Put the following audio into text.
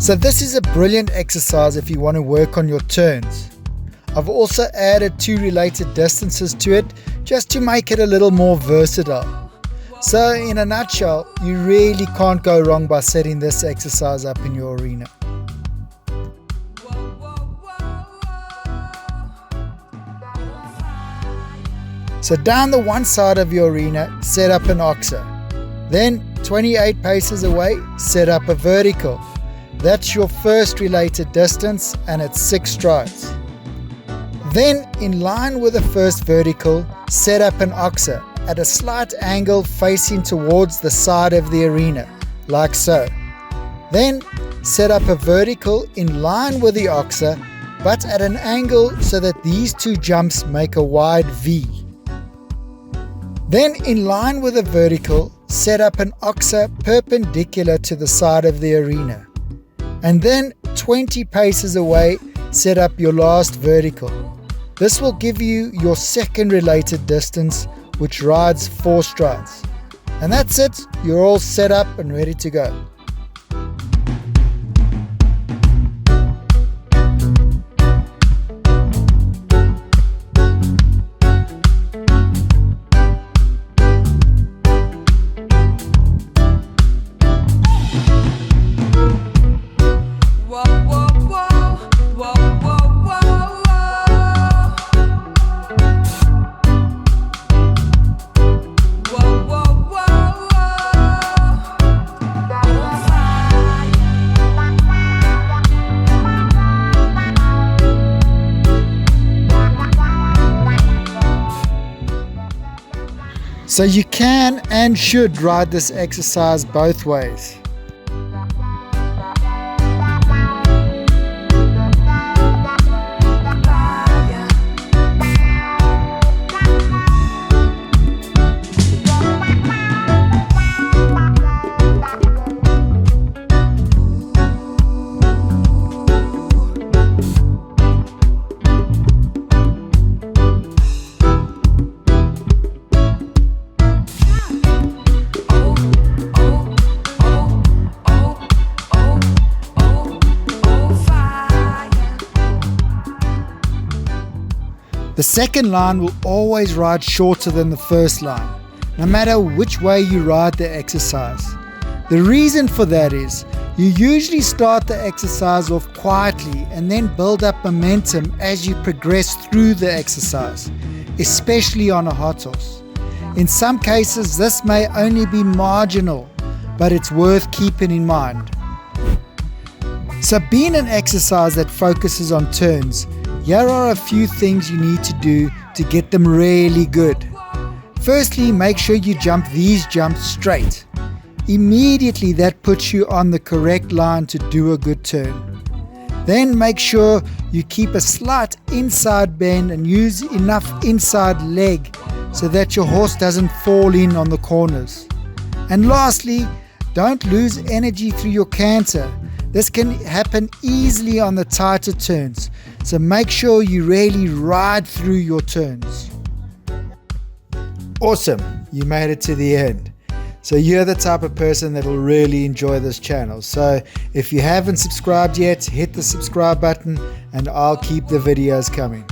So this is a brilliant exercise if you want to work on your turns. I've also added 2 related distances to it just to make it a little more versatile. So in a nutshell, you really can't go wrong by setting this exercise up in your arena. So down the one side of your arena, set up an oxer. Then 28 paces away, set up a vertical. That's your first related distance and it's 6 strides. Then in line with the first vertical, set up an oxer at a slight angle facing towards the side of the arena, like so. Then set up a vertical in line with the oxer, but at an angle so that these 2 jumps make a wide V. Then in line with the vertical, set up an oxer perpendicular to the side of the arena. And then 20 paces away, set up your last vertical. This will give you your second related distance, which rides 4 strides. And that's it, you're all set up and ready to go. So you can and should ride this exercise both ways. The second line will always ride shorter than the first line, no matter which way you ride the exercise. The reason for that is, you usually start the exercise off quietly and then build up momentum as you progress through the exercise, especially on a hot horse. In some cases, this may only be marginal, but it's worth keeping in mind. So being an exercise that focuses on turns, here are a few things you need to do to get them really good. Firstly, make sure you jump these jumps straight. Immediately that puts you on the correct line to do a good turn. Then make sure you keep a slight inside bend and use enough inside leg so that your horse doesn't fall in on the corners. And lastly, don't lose energy through your canter. This can happen easily on the tighter turns, so make sure you really ride through your turns. Awesome, you made it to the end. So you're the type of person that will really enjoy this channel. So if you haven't subscribed yet, hit the subscribe button and I'll keep the videos coming.